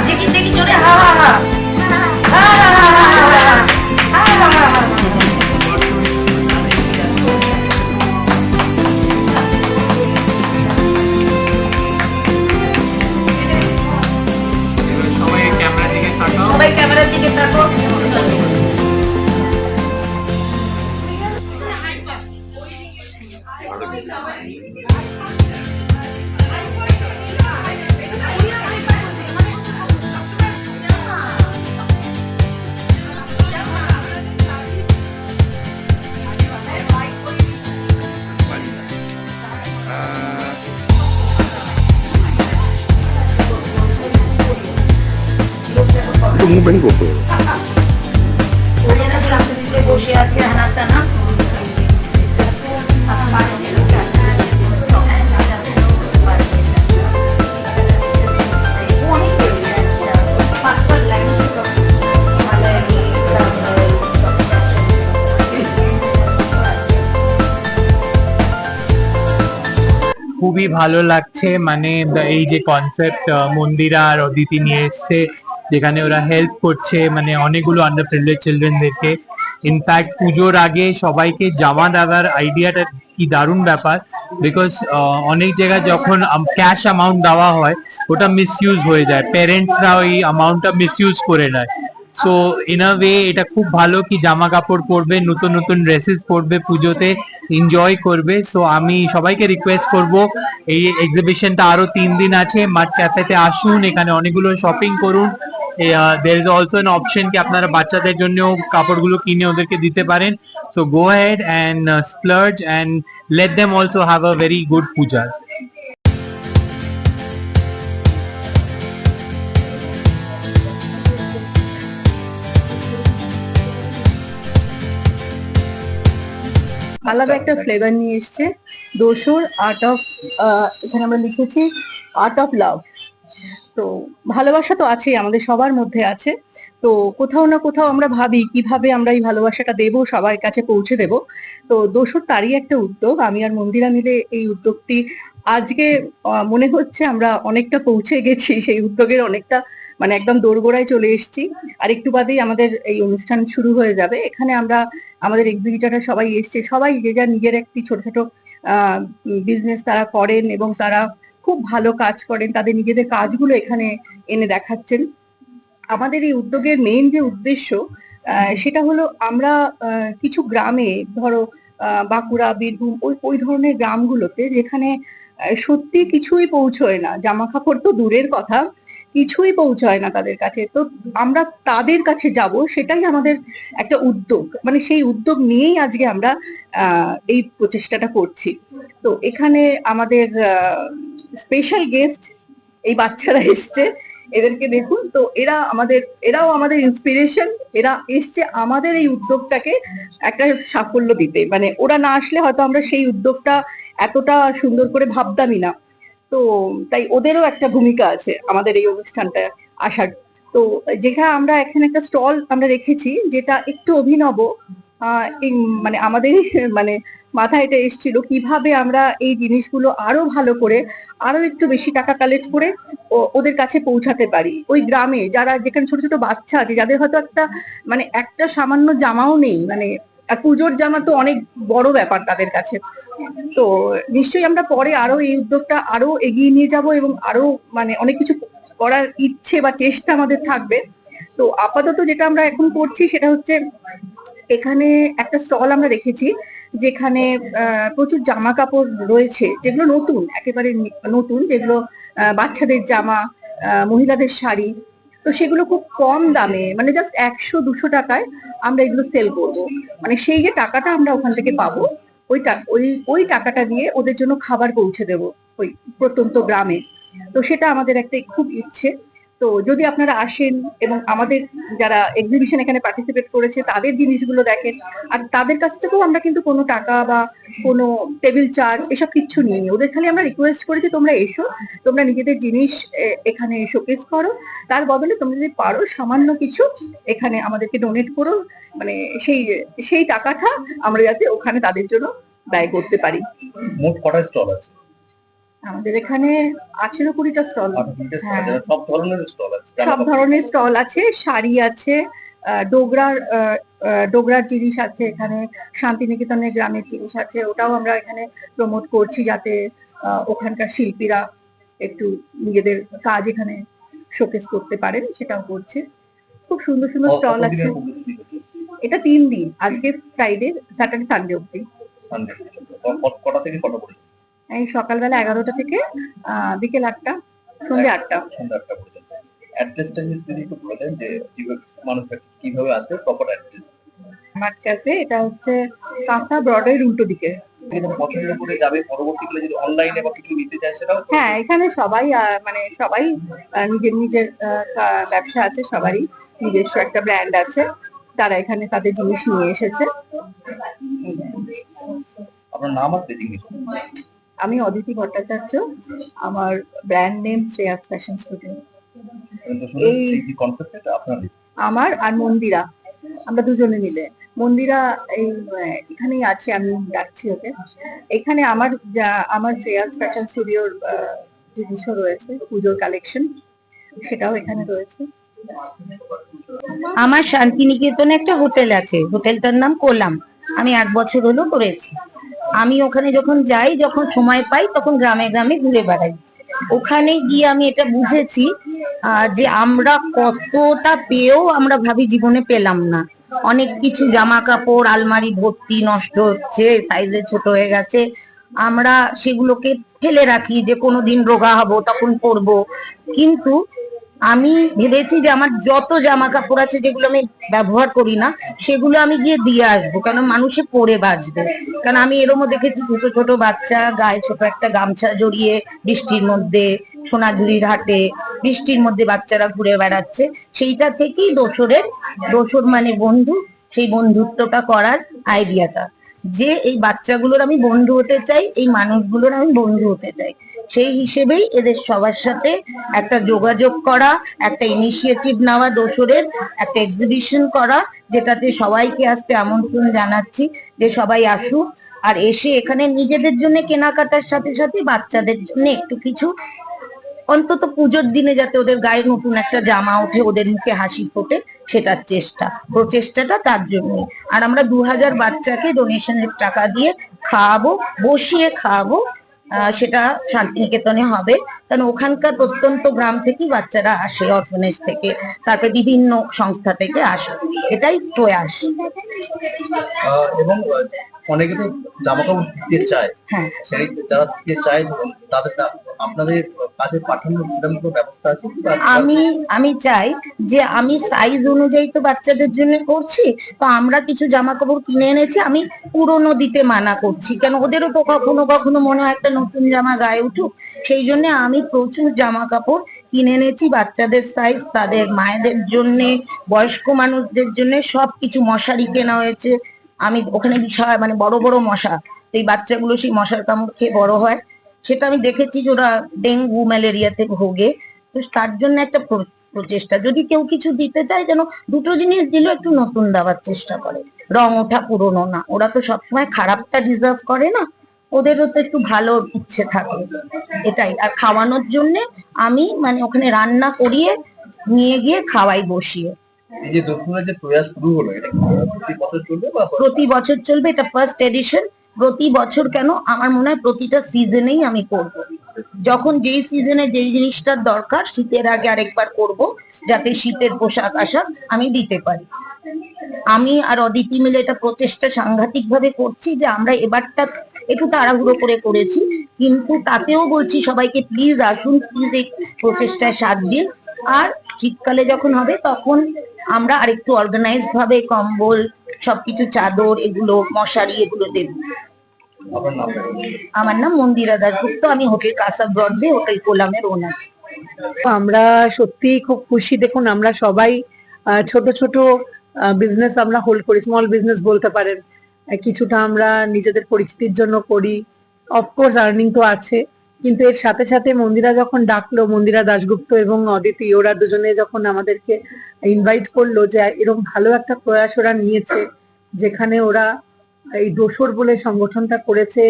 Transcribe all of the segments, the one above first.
দেখি দেখি জোরে হা হা হা সবাই ক্যামেরার দিকে তাকো। মুভমেন্ট করতে বসে আছে হানাতানা খুবই ভালো লাগছে, মানে এই যে কনসেপ্ট মন্দিরা আর অদিতি নিয়ে এসছে, যেখানে ওরা হেল্প করছে মানে অনেকগুলো আন্ডার প্রিভিলেজ চিলড্রেনদেরকে। ইনফ্যাক্ট পুজোর আগে সবাইকে জামা দেওয়ার আইডিয়াটা কি দারুণ ব্যাপার, বিকজ অনেক জায়গায় যখন ক্যাশ অ্যামাউন্ট দেওয়া হয় ওটা মিসইউজ হয়ে যায়, প্যারেন্টসরা ওই অ্যামাউন্টটা মিসইউজ করে নেয়। সো ইন আ ওয়ে এটা খুব ভালো কি জামা কাপড় পরবে, নতুন নতুন ড্রেসেস পরবে, পুজোতে এনজয় করবে। সো আমি সবাইকে রিকোয়েস্ট করব এই এক্সিবিশনটা আরো 3 দিন আছে, মাঠ ক্যাফেতে আসুন, এখানে অনেকগুলো শপিং করুন। there is also an option কি আপনারা বাচ্চাদের জন্য কাপড়গুলো কিনে ওদেরকে দিতে পারেন। So go ahead and splurge and let them also have a very good puja. আলাদা একটা ফ্লেভার নিয়ে এসছে দোসর আর্ট অফ, এখানে আমরা লিখেছি আর্ট অফ লাভ। তো ভালোবাসা তো আছেই, আমাদের সবার মধ্যে আছে। তো কোথাও না কোথাও আমরা ভাবি কিভাবে আমরা এই ভালোবাসাটা দেবো, সবার কাছে পৌঁছে দেব। তো দোসর তারই একটা উদ্যোগ, আমি আর মন্দিরা মিলে এই উদ্যোগটি আজকে মনে হচ্ছে আমরা অনেকটা পৌঁছে গেছি, সেই উদ্যোগের অনেকটা মানে একদম দোরগোড়ায় চলে এসেছি। আর একটু বাদেই আমাদের এই অনুষ্ঠান শুরু হয়ে যাবে। এখানে আমরা আমাদের এক্সিবিটাররা সবাই এসছে, সবাই যে যার নিজের একটি ছোট ছোট বিজনেস তারা করেন এবং তারা খুব ভালো কাজ করেন, তাদের নিজেদের কাজগুলো এখানে এনে দেখাচ্ছেন। আমাদের এই উদ্যোগের মেইন যে উদ্দেশ্য সেটা হলো আমরা কিছু গ্রামে, ধরো বাঁকুড়া, বীরভূম, ওই ধরনের গ্রামগুলোতে যেখানে সত্যি কিছুই পৌঁছয় না, জামা কাপড় তো দূরের কথা, কিছুই পৌঁছয় না তাদের কাছে। তো আমরা তাদের কাছে যাব, সেটাই আমাদের একটা উদ্যোগ, মানে সেই উদ্যোগ নিয়েই আজকে আমরা এই প্রচেষ্টাটা করছি। তো এখানে আমাদের স্পেশাল গেস্ট এই বাচ্চারা এসছে, এদেরকে দেখুন। তো এরাও আমাদের ইন্সপিরেশন, এরা এসছে আমাদের এই উদ্যোগটাকে একটা সাফল্য দিতে। মানে ওরা না আসলে হয়তো আমরা সেই উদ্যোগটা এতটা সুন্দর করে ভাবতামই না। তো তাই ওদেরও একটা ভূমিকা আছে আমাদের এই অনুষ্ঠানটা আসার। তো যেখানে আমরা এখানে একটা স্টল আমরা রেখেছি, যেটা একটু অভিনব, মানে আমাদের মানে মাথায় এটা এসেছিল কিভাবে আমরা এই জিনিসগুলো আরো ভালো করে, আরো একটু বেশি টাকা কালেক্ট করে ওদের কাছে পৌঁছাতে পারি। ওই গ্রামে যারা, যেখানে ছোট ছোট বাচ্চা আছে, যাদের হয়তো একটা সামান্য জামাও নেই, মানে আর পুজোর জামা তো অনেক বড় ব্যাপার তাদের কাছে। তো নিশ্চয়ই আমরা পরে আরো এই উদ্যোগটা আরো এগিয়ে নিয়ে যাব এবং আরো মানে অনেক কিছু করার ইচ্ছে বা চেষ্টা আমাদের থাকবে। তো আপাতত যেটা আমরা এখন করছি সেটা হচ্ছে এখানে একটা স্টল আমরা রেখেছি, যেখানে প্রচুর জামা কাপড় রয়েছে, যেগুলো নতুন, একেবারে নতুন, যেগুলো বাচ্চাদের জামা, মহিলাদের শাড়ি। তো সেগুলো খুব কম দামে, মানে জাস্ট 100-200 টাকায় আমরা এগুলো সেল করব। মানে সেই যে টাকাটা আমরা ওখান থেকে পাবো, ওই টাকাটা দিয়ে ওদের জন্য খাবার পৌঁছে দেব ওই প্রত্যন্ত গ্রামে। তো সেটা আমাদের একটা খুব ইচ্ছে। তো যদি আপনারা আসেন এবং আমাদের যারা এক্সিবিশন এখানে পার্টিসিপেট করেছে তাদের জিনিসগুলো দেখেন, আর তাদের কাছ থেকেও আমরা কিন্তু কোনো টাকা বা কোনো টেবিল চার্জ এসব কিচ্ছু নিইনি। ওদের খালি আমরা রিকোয়েস্ট করেছি তোমরা এসো, তোমরা নিজেদের জিনিস এখানে শোকেস করো, তার বদলে তোমরা যদি পারো সামান্য কিছু এখানে আমাদেরকে ডোনেট করো, মানে সেই টাকাটা আমরা যাতে ওখানে তাদের জন্য ব্যয় করতে পারি। মোট কটা স্টল আছে? আমাদের এখানে 18-20টা স্টল। 18টা স্টল, সব ধরনের স্টল আছে। সব ধরনের স্টল আছে, শাড়ি আছে, ডোগরার জিনিস আছে এখানে, শান্তিনিকেতনের গ্রামের জিনিস আছে, ওটাও আমরা এখানে প্রমোট করছি যাতে ওখানকার শিল্পীরা একটু নিজেদের কাজ এখানে শোকেস করতে পারেন, সেটাও করছে। খুব সুন্দর সুন্দর স্টল আছে। এটা 3 দিন, আজকে ফ্রাইডে, স্যাটারডে, সানডে অব্দি। কটা থেকে কটা পর্যন্ত? এই সকালবেলা 11টা থেকে বিকেল 8টা, সন্ধ্যে 8টা। সন্ধ্যে 8টা পর্যন্ত। অ্যাড্রেসটা যদি একটু বলে দেন যে মানুষ কিভাবে আসবে, প্রপার অ্যাড্রেস। আমার কাছে এটা হচ্ছে কাঁচা ব্রডের উল্টো দিকে। পছন্দ করে যাবে, পরবর্তীকালে যদি অনলাইনে বা কিছু নিতে চায় সেটাও। হ্যাঁ, এখানে সবাই সবাই নিজের নিজের ব্যবসা আছে, সবারই নিজস্ব একটা ব্র্যান্ড আছে, তারা এখানে তাদের জিনিস নিয়ে এসেছে। আপনার নাম আর ডেজিগনেশন? আমি অদিতি ভট্টাচার্য, আমার brand name Shreyas fashion studio. এই কনসেপ্টটা আপনাদের? আমার আর মন্দিরা, আমরা দুজনে মিলে। মন্দিরা এই এখানেই আছে, আমি ডাকছি ওকে। এখানে আমার শ্রেয়াস ফ্যাশন স্টুডিওর জিনিসও রয়েছে, পুজোর কালেকশন, সেটাও এখানে রয়েছে। আমার শান্তিনিকেতনে একটা হোটেল আছে, হোটেলটার নাম কোলাম। আমি 1 বছর হলো করেছি। আমি ওখানে যখন যাই, যখন সময় পাই, তখন গ্রামে গ্রামে ঘুরে বেড়াই। ওখানে গিয়ে আমি এটা বুঝেছি যে আমরা কতটা পেয়েও আমরা ভাবি জীবনে পেলাম না। অনেক কিছু জামা কাপড় আলমারি ভর্তি নষ্ট হচ্ছে, সাইজে ছোট হয়ে গেছে, আমরা সেগুলোকে ফেলে রাখি যে কোনোদিন রোগা হব তখন পরবো। কিন্তু আমি ভেবেছি যে আমার যত জামা কাপড় আছে যেগুলো আমি ব্যবহার করি না, সেগুলো আমি গিয়ে দিয়ে আসবো, কেন মানুষে পরে বাঁচবে। কারণ আমি এরমও দেখেছি ছোট ছোট বাচ্চা গায়ে ছোট একটা গামছা জড়িয়ে বৃষ্টির মধ্যে সোনাঝুরির হাটে বৃষ্টির মধ্যে বাচ্চারা ঘুরে বেড়াচ্ছে। সেইটা থেকেই দোসর মানে বন্ধু, সেই বন্ধুত্বটা করার আইডিয়াটা, যে এই বাচ্চাগুলোর আমি বন্ধু হতে চাই, এই মানুষগুলোর আমি বন্ধু হতে চাই। সেই হিসেবেই এদের সবার সাথে একটা যোগাযোগ করা, একটা ইনিশিয়েটিভ নেওয়া, দোসরের একটা এক্সিবিশন করা, যেটাতে সবাইকে আসতে আমন্ত্রণ জানাচ্ছি যে সবাই আসুক। আর এসে এখানে নিজেদের জন্য কেনাকাটার সাথে সাথে বাচ্চাদের জন্য একটু কিছু, অন্তত পুজোর দিনে যাতে ওদের গায়ে নতুন একটা জামা ওঠে, ওদের মুখে হাসি ফোটে, সেটার প্রচেষ্টাটা তার জন্য। আর আমরা 2000 বাচ্চাকে ডোনেশনের টাকা দিয়ে খাওয়াবো, বসিয়ে খাওয়াবো। সেটা শান্তিনিকেতনে হবে, কারণ ওখানকার প্রত্যন্ত গ্রাম থেকেই বাচ্চারা আসে, অরফানেজ থেকে, তারপরে বিভিন্ন সংস্থা থেকে আসে, এটাই প্রয়াস। এবং অনেকে তো জামা কাপড় দিতে চায়, হ্যাঁ, সেই যারা দিতে চায় তাদের আপনাদের কাছে পাঠানোর কোনো ব্যবস্থা আছে? আমি চাই যে আমি সাইজ অনুযায়ী তো বাচ্চাদের জন্য করছি, তো আমরা কিছু জামা কাপড় কিনে এনেছি, আমি পুরনো দিতে মানা করছি, কেন ওদেরও তো কখনো কখনো মনে হয় একটা নতুন জামা গায়ে উঠুক। সেই জন্য আমি প্রচুর জামা কাপড় কিনে এনেছি বাচ্চাদের সাইজ, তাদের মায়েদের জন্য, বয়স্ক মানুষদের জন্য, সবকিছু। মশারি কেনা হয়েছে, আমি ওখানে বিষয় মানে বড় বড় মশা, এই বাচ্চাগুলো সেই মশার কামড় খেয়ে বড় হয়, সেটা আমি দেখেছি যে ওরা ডেঙ্গু ম্যালেরিয়াতে ভোগে। তো তার জন্য একটা প্রচেষ্টা, যদি কেউ কিছু দিতে চায় যেন দুটো জিনিস দিলেও একটু নতুন দেওয়ার চেষ্টা করে, রং ওঠা পুরনো না। ওরা তো সবসময় খারাপটা ডিজার্ভ করে না, ওদেরও তো একটু ভালো ইচ্ছে থাকে, এটাই। আর খাওয়ানোর জন্য আমি মানে ওখানে রান্না করিয়ে নিয়ে গিয়ে খাওয়াই বসিয়ে। এই যে দোসরের যে প্রয়াস শুরু হলো, এটা প্রতি বছর চলবে? প্রতি বছর চলবে, এটা ফার্স্ট এডিশন। প্রতি বছর কেন, আমার মনে হয় প্রতিটা সিজনেই আমি করব। যখন যেই সিজনে যেই জিনিসটার দরকার, শীতের আগে আরেকবার করব, যাতে শীতের পোশাক আশাক আমি দিতে পারি। আমি আর অদিতি মিলে এটা প্রচেষ্টা সাংঘাতিক ভাবে করছি, যে আমরা এবারটা একটু তাড়াহুড়ো করে করেছি, কিন্তু তাতেও বলছি সবাইকে প্লিজ আসুন, প্লিজ এই প্রচেষ্টায় সাথ দিন। আর শীতকালে যখন হবে তখন আমরা আরেকটু অর্গানাইজড ভাবে কম্বল, সবকিছু, চাদর, এগুলো, মশারি, এগুলো দেব। আমার নাম মন্দিরা দাশগুপ্ত, আমি হোটেল কাসা ব্রডওয়ে, হোটেল কোলামের ওনার। আমরা সত্যি খুব খুশি। দেখুন, আমরা সবাই ছোট ছোট বিজনেস আমরা হোল্ড করি, স্মল বিজনেস বলতে পারেন। কিছুটা আমরা নিজেদের পরিচিতির জন্য করি, অফকোর্স আর্নিং তো আছে, কিন্তু এর সাথে সাথে মন্দিরা যখন ডাকলো, মন্দিরা দাশগুপ্ত এবং অদিতি, ওরা দুজনে যখন আমাদেরকে ইনভাইট করলো যে এরকম ভালো একটা প্রয়াস ওরা নিয়েছে, যেখানে ওরা এই দোসর বলে সংগঠনটা করেছে।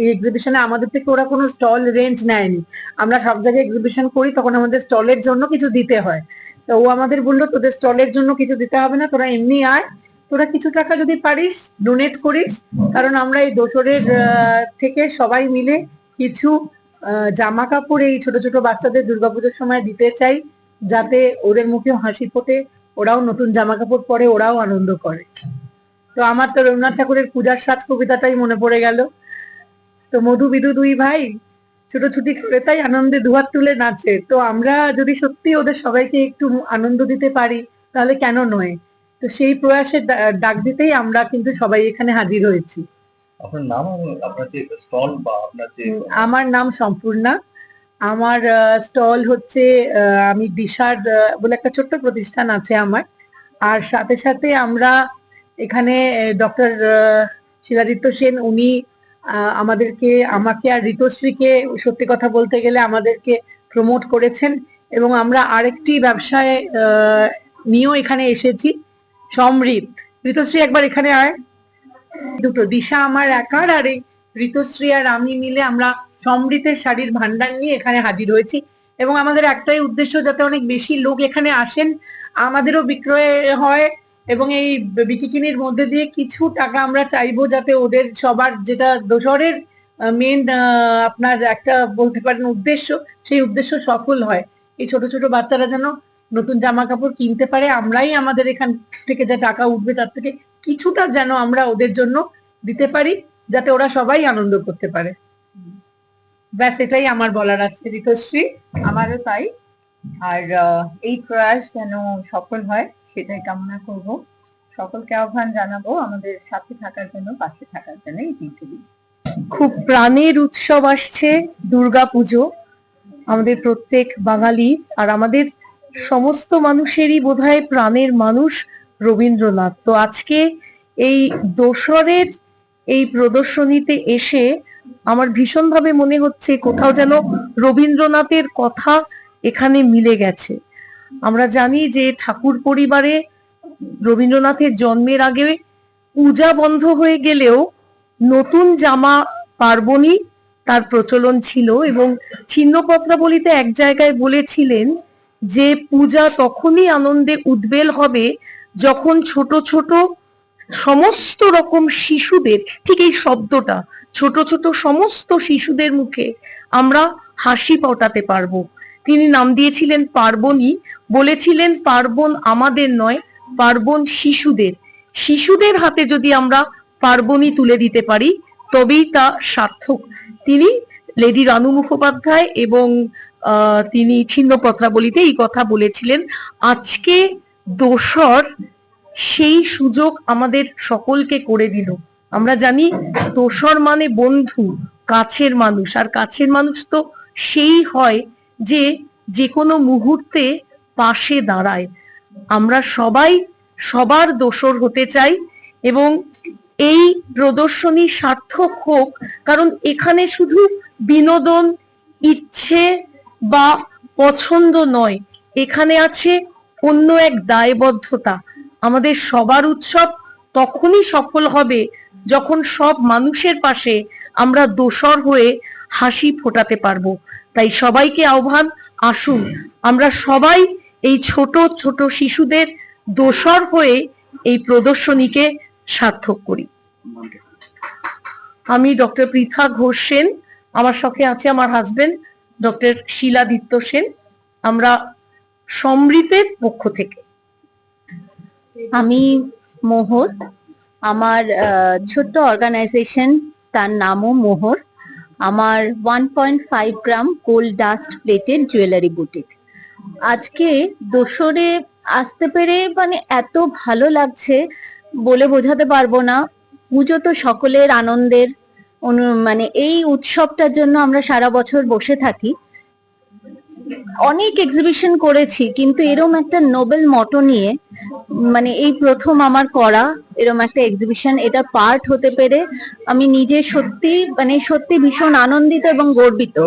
এই এক্সিবিশনে আমাদের থেকে ওরা কোনো স্টল রেন্ট নেয়নি। আমরা সব জায়গায় এক্সিবিশন করি, তখন আমাদের স্টলের জন্য কিছু দিতে হয়। তো ও আমাদের বললো তোদের স্টলের জন্য কিছু দিতে হবে না, তোরা এমনি আয়, তোরা কিছু টাকা যদি পারিস ডোনেট করিস, কারণ আমরা এই দোসরের থেকে সবাই মিলে কিছু জামা কাপড় এই ছোট ছোট বাচ্চাদের দুর্গাপুজোর সময় দিতে চাই, যাতে ওদের মুখে হাসি ফোটে, ওরাও নতুন জামা কাপড় পরে, ওরাও আনন্দ করে। তো আমার তো রবীন্দ্রনাথ ঠাকুরের পূজার সাজ কবিতাটাই মনে পড়ে গেল। তো মধু বিধু দুই ভাই ছুটোছুটি করে তাই আনন্দে দুহাত তুলে নাচে। তো আমরা যদি সত্যি ওদের সবাইকে একটু আনন্দ দিতে পারি তাহলে কেন নয়। তো সেই প্রয়াসে ডাক দিতেই আমরা কিন্তু সবাই এখানে হাজির হয়েছি। আপনার নাম এবং আপনার যে স্টল বা আপনার যে আমার নাম সম্পূর্ণা। আমার স্টল হচ্ছে আমি দিশার বলে একটা ছোট্ট প্রতিষ্ঠান আছে আমার। আর সাথে সাথে আমরা এখানে ডক্টর শিলাদিত্য সেন উনি আমাকে আর ঋতুশ্রীকে সত্যি কথা বলতে গেলে আমাদেরকে প্রমোট করেছেন, এবং আমরা আরেকটি ব্যবসায় নিয়েও এখানে এসেছি, সমৃদ্ধ। ঋতুশ্রী একবার এখানে আয়। দুটো দিশা আমার একার, আর এই ঋতুশ্রী আর আমি মিলে আমরা সমৃদ্ধের শাড়ির ভান্ডার নিয়ে এখানে হাজির হয়েছি। এবং আমাদের একটাই উদ্দেশ্য, যাতে অনেক বেশি লোক এখানে আসেন, আমাদেরও বিক্রয় হয়, এবং এই বিকিকিনির মধ্যে দিয়ে কিছু টাকা আমরা চাইবো যাতে ওদের সবার, যেটা দোসরের মেন আপনার একটা বলতে পারেন উদ্দেশ্য, সেই উদ্দেশ্য সফল হয়। এই ছোট ছোট বাচ্চারা যেন নতুন জামা কাপড় কিনতে পারে, আমরাই আমাদের এখান থেকে যা টাকা উঠবে তার থেকে কিছুটা যেন আমরা ওদের জন্য দিতে পারি, যাতে ওরা সবাই আনন্দ করতে পারে। ব্যাস এটাই আমার বলার আছে ঋতুশ্রী। আমারও তাই। আর এই প্রয়াস যেন সফল হয় সেটাই কামনা করব। সকলকে আহ্বান জানাবো আমাদের সাথে থাকার জন্য, পাশে থাকার জন্য এই দিনটি। খুব প্রাণের উৎসব আসছে দুর্গাপুজো, আমাদের প্রত্যেক বাঙালি আর আমাদের সমস্ত মানুষেরই বোধহয় প্রাণের মানুষ রবীন্দ্রনাথ। তো আজকে এই দোসরের এই প্রদর্শনীতে এসে আমার ভীষণভাবে মনে হচ্ছে কোথাও যেন রবীন্দ্রনাথের কথা এখানে মিলে গেছে। আমরা জানি যে ঠাকুর পরিবারে রবীন্দ্রনাথের জন্মের আগে পূজা বন্ধ হয়ে গেলেও নতুন জামা পার্বণী তার প্রচলন ছিল, এবং ছিন্নপত্রাবলীতে এক জায়গায় বলেছিলেন যে পূজা তখনই আনন্দে উদ্বেল হবে যখন ছোট ছোট সমস্ত রকম শিশুদের, ঠিক এই শব্দটা, ছোট ছোট সমস্ত শিশুদের মুখে আমরা হাসি ফোটাতে পারবো। তিনি নাম দিয়েছিলেন পার্বণী, বলেছিলেন পার্বণ আমাদের নয়, পার্বণ শিশুদের। শিশুদের হাতে যদি আমরা পার্বণী তুলে দিতে পারি তবেই তা সার্থক। তিনি লেডি রানু মুখোপাধ্যায়, এবং তিনি ছিন্নপত্রাবলীতে এই কথা বলেছিলেন। আজকে দোসর সেই সুযোগ আমাদের সকলকে করে দিল। আমরা জানি দোসর মানে বন্ধু, কাছের মানুষ, আর কাছের মানুষ তো সেই হয় যে যে কোনো মুহূর্তে পাশে দাঁড়ায়। আমরা সবাই সবার দোসর হতে চাই, এবং এই প্রদর্শনী সার্থক হোক, কারণ এখানে শুধু বিনোদন, ইচ্ছে বা পছন্দ নয়, এখানে আছে অন্য এক দায়বদ্ধতা। আমাদের সবার উৎসব তখনই সফল হবে যখন সব মানুষের পাশে আমরা দোসর হয়ে হাসি ফোটাতে পারবো। তাই সবাইকে আহ্বান, আসুন আমরা সবাই এই ছোট ছোট শিশুদের দোসর হয়ে এই প্রদর্শনীকে সার্থক করি। আমি ডক্টর পৃথা ঘোষ সেন, আমার সঙ্গে আছে আমার হাজবেন্ড ডক্টর শিলাদিত্য সেন, আমরা সমৃদ্ধের পক্ষ থেকে। আমি মোহর, আমার ছোট্ট অর্গানাইজেশন, তার নামও মোহর। আমার 1.5 গ্রাম gold dust plated jewellery boutique. আজকে দোসরে আসতে পেরে মানে এত ভালো লাগছে, বলে বোঝাতে পারবো না। পুজো তো সকলের আনন্দের, মানে এই উৎসবটার জন্য আমরা সারা বছর বসে থাকি। অনেক এক্সিবিশন করেছি, কিন্তু এরকম একটা নোবেল মটো নিয়ে মানে এই প্রথম আমার করা এরকম একটা এক্সিবিশন, এটা পার্ট হতে পেরে আমি নিজে সত্যি ভীষণ আনন্দিত এবং গর্বিত।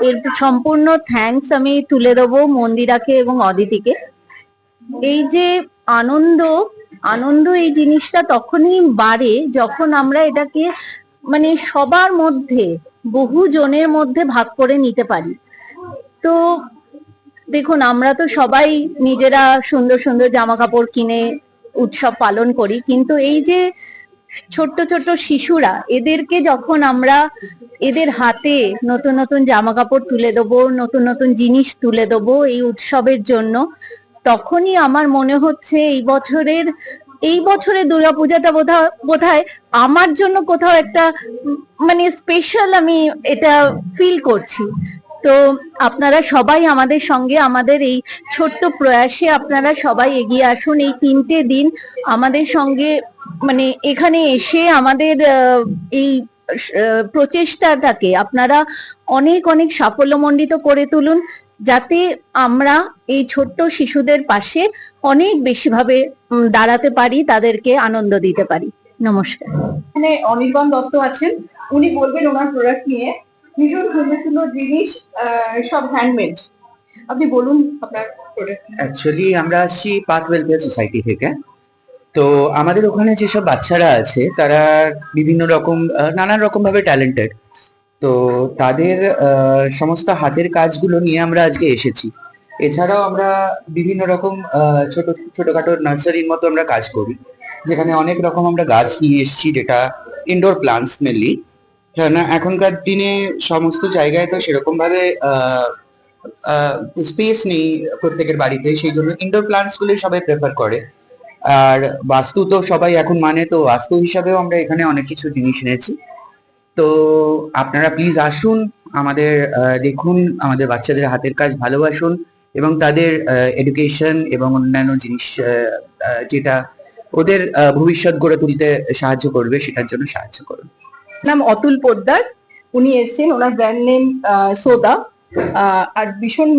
এর সম্পূর্ণ থ্যাঙ্কস আমি তুলে দেবো মন্দিরাকে এবং অদিতিকে। এই যে আনন্দ আনন্দ এই জিনিসটা তখনই বাড়ে যখন আমরা এটাকে মানে সবার মধ্যে, বহু জনের মধ্যে ভাগ করে নিতে পারি। তো দেখুন, আমরা তো সবাই নিজেরা সুন্দর সুন্দর জামা কাপড় কিনে উৎসব পালন করি, কিন্তু এই যে ছোট্ট ছোট্ট শিশুরা, এদেরকে যখন আমরা এদের হাতে নতুন নতুন জামা কাপড় তুলে দেবো, নতুন নতুন জিনিস তুলে দেবো এই উৎসবের জন্য, তখনই আমার মনে হচ্ছে এই বছরের দুর্গাপূজাটা বোধহয় আমার জন্য কোথাও একটা মানে স্পেশাল আমি এটা ফিল করছি। তো আপনারা সবাই আমাদের সঙ্গে, আমাদের এই ছোট্ট প্রয়াসে আপনারা সবাই এগিয়ে আসুন। এই 3টে দিন আমাদের সঙ্গে মানে এখানে এসে আমাদের এই প্রচেষ্টাটাকে আপনারা অনেক অনেক সাফল্যমণ্ডিত করে তুলুন, যাতে আমরা এই ছোট্ট শিশুদের পাশে অনেক বেশি ভাবে দাঁড়াতে পারি, তাদেরকে আনন্দ দিতে পারি। নমস্কার। এখানে অনির্বাণ দত্ত আছেন, উনি বলবেন ওনার প্রোডাক্ট নিয়ে। ভীষণ সুন্দর সুন্দর জিনিস, সব হ্যান্ডমেড। আপনি বলুন আপনার প্রোডাক্ট। অ্যাকচুয়ালি আমরা আসছি পাথ ওয়েলফেয়ার সোসাইটি থেকে। তো আমাদের ওখানে যেসব বাচ্চারা আছে তারা বিভিন্ন রকম নানান রকম ভাবে ট্যালেন্টেড। তো তাদের সমস্ত হাতের কাজগুলো নিয়ে আমরা আজকে এসেছি। এছাড়াও আমরা বিভিন্ন রকম ছোটখাটো নার্সারির মতো আমরা কাজ করি, যেখানে অনেক রকম আমরা গাছ নিয়ে এসেছি, যেটা ইনডোর প্লান্টস মেনলি। না, এখনকার দিনে সমস্ত জায়গায় তো সেরকম ভাবে স্পেস নেই প্রত্যেকের বাড়িতে, সেই জন্য ইনডোর প্লান্টস গুলোই সবাই প্রেফার করে। আর বাস্তু তো সবাই এখন মানে, তো বাস্তু হিসাবেও আমরা এখানে অনেক কিছু জিনিস এনেছি। তো আপনারা প্লিজ আসুন, আমাদের দেখুন, আমাদের বাচ্চাদের হাতের কাজ ভালোবাসুন এবং তাদের এডুকেশন এবং অন্যান্য জিনিস যেটা ওদের ভবিষ্যৎ গড়ে তুলতে সাহায্য করবে সেটার জন্য সাহায্য করুন। নাম অতুল পোদ্দার, উনি এসেছেন, ওনার ব্র্যান্ড নেম সোদা। আর ভীষণ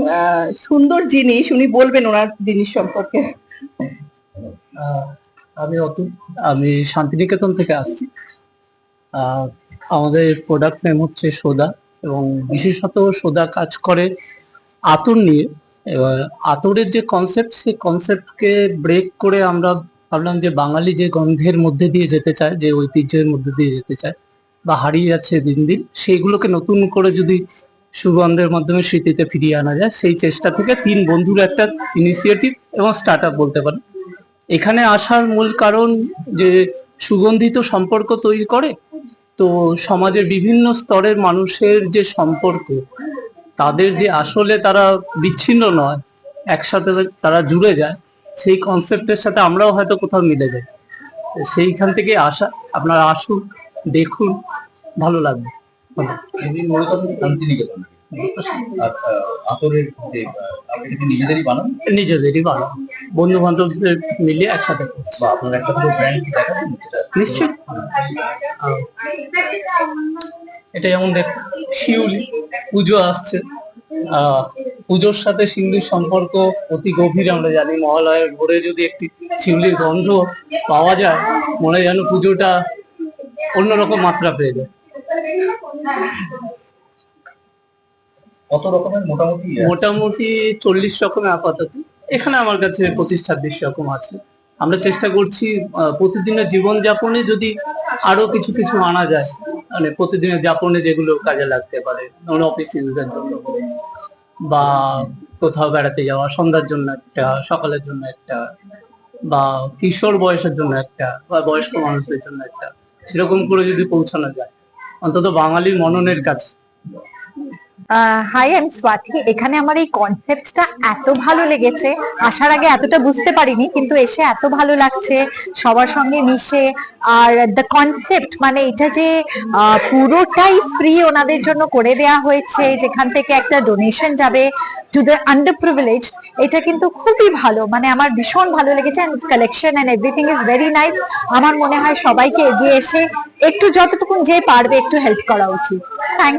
সুন্দর জিনিস, উনি বলবেন ওনার জিনিস সম্পর্কে। আমি অতুল, আমি শান্তিনিকেতন থেকে আসছি। আমাদের প্রোডাক্ট নেম হচ্ছে সোদা, এবং বিশেষত সোদা কাজ করে আতর নিয়ে। এবার আতরের যে কনসেপ্ট, সেই কনসেপ্টকে ব্রেক করে আমরা ভাবলাম যে বাঙালি যে গন্ধের মধ্যে দিয়ে যেতে চায়, যে ঐতিহ্যের মধ্যে দিয়ে যেতে চায় বা হারিয়ে যাচ্ছে দিন দিন, সেইগুলোকে নতুন করে যদি সুগন্ধের মাধ্যমে স্মৃতিতে ফিরিয়ে আনা যায়, সেই চেষ্টা থেকে 3 বন্ধুর একটা ইনিশিয়েটিভ এবং স্টার্ট আপ বলতে পারেন। এখানে আসার মূল কারণ যে সুগন্ধিত সম্পর্ক তৈরি করে, তো সমাজের বিভিন্ন স্তরের মানুষের যে সম্পর্ক, তাদের যে আসলে তারা বিচ্ছিন্ন নয়, একসাথে তারা জুড়ে যায়, সেই কনসেপ্টের সাথে আমরাও হয়তো কোথাও মিলে যাই। সেইখান থেকে আসা, আপনারা আসুন, দেখুন, ভালো লাগবে। মূলত শান্তিনিকেতন আতরের যে আপনি নিজেদেরই বানান? নিজেদেরই বানান, বন্ধু বান্ধবদের মিলিয়ে একসাথে করছি। বা আপনার একটা পুরো ব্র্যান্ড কি দেখাবেন? নিশ্চয়। এটা যেমন দেখ, শিউলি পুজো আসছে, পুজোর সাথে শিউলির সম্পর্ক অতি গভীর। আমরা জানি মহালয়ের ভোরে যদি একটি শিউলির গন্ধ পাওয়া যায়, মনে যেন পুজোটা অন্যরকম মাত্রা পেয়ে যায়। কত রকমের মোটামুটি? মোটামুটি 40 রকমের আপাতত এখানে আমার কাছে 25-26 রকম আছে। আমরা চেষ্টা করছি প্রতিদিনের জীবনযাপনে যদি আরো কিছু কিছু আনা যায়, মানে প্রতিদিনের যাপনে যেগুলো কাজে লাগতে পারে, ধরুন অফিস ইউজের জন্য বা কোথাও বেড়াতে যাওয়া, সন্ধ্যার জন্য একটা, সকালের জন্য একটা, বা কিশোর বয়সের জন্য একটা, বা বয়স্ক মানুষদের জন্য একটা, সেরকম করে যদি পৌঁছানো যায় অন্তত বাঙালির মননের কাছে। হাই, আমি স্বাতি। এখানে আমার এই কনসেপ্টটা এত ভালো লেগেছে, আসার আগে এতটা বুঝতে পারিনি, কিন্তু এসে এত ভালো লাগছে সবার সঙ্গে মিশে। আর দ্য কনসেপ্ট মানে এটা যে পুরোটাই ফ্রি ওনাদের জন্য করে দেয়া হয়েছে, যেখান থেকে একটা ডোনেশন যাবে টু দ্য আন্ডার প্রিভিলেজড, এটা কিন্তু খুবই ভালো। মানে আমার ভীষণ ভালো লেগেছে, and collection and everything is very nice. আমার মনে হয় সবাইকে এগিয়ে এসে একটু যতটুকু যে পারবে একটু হেল্প করা উচিত। থ্যাংক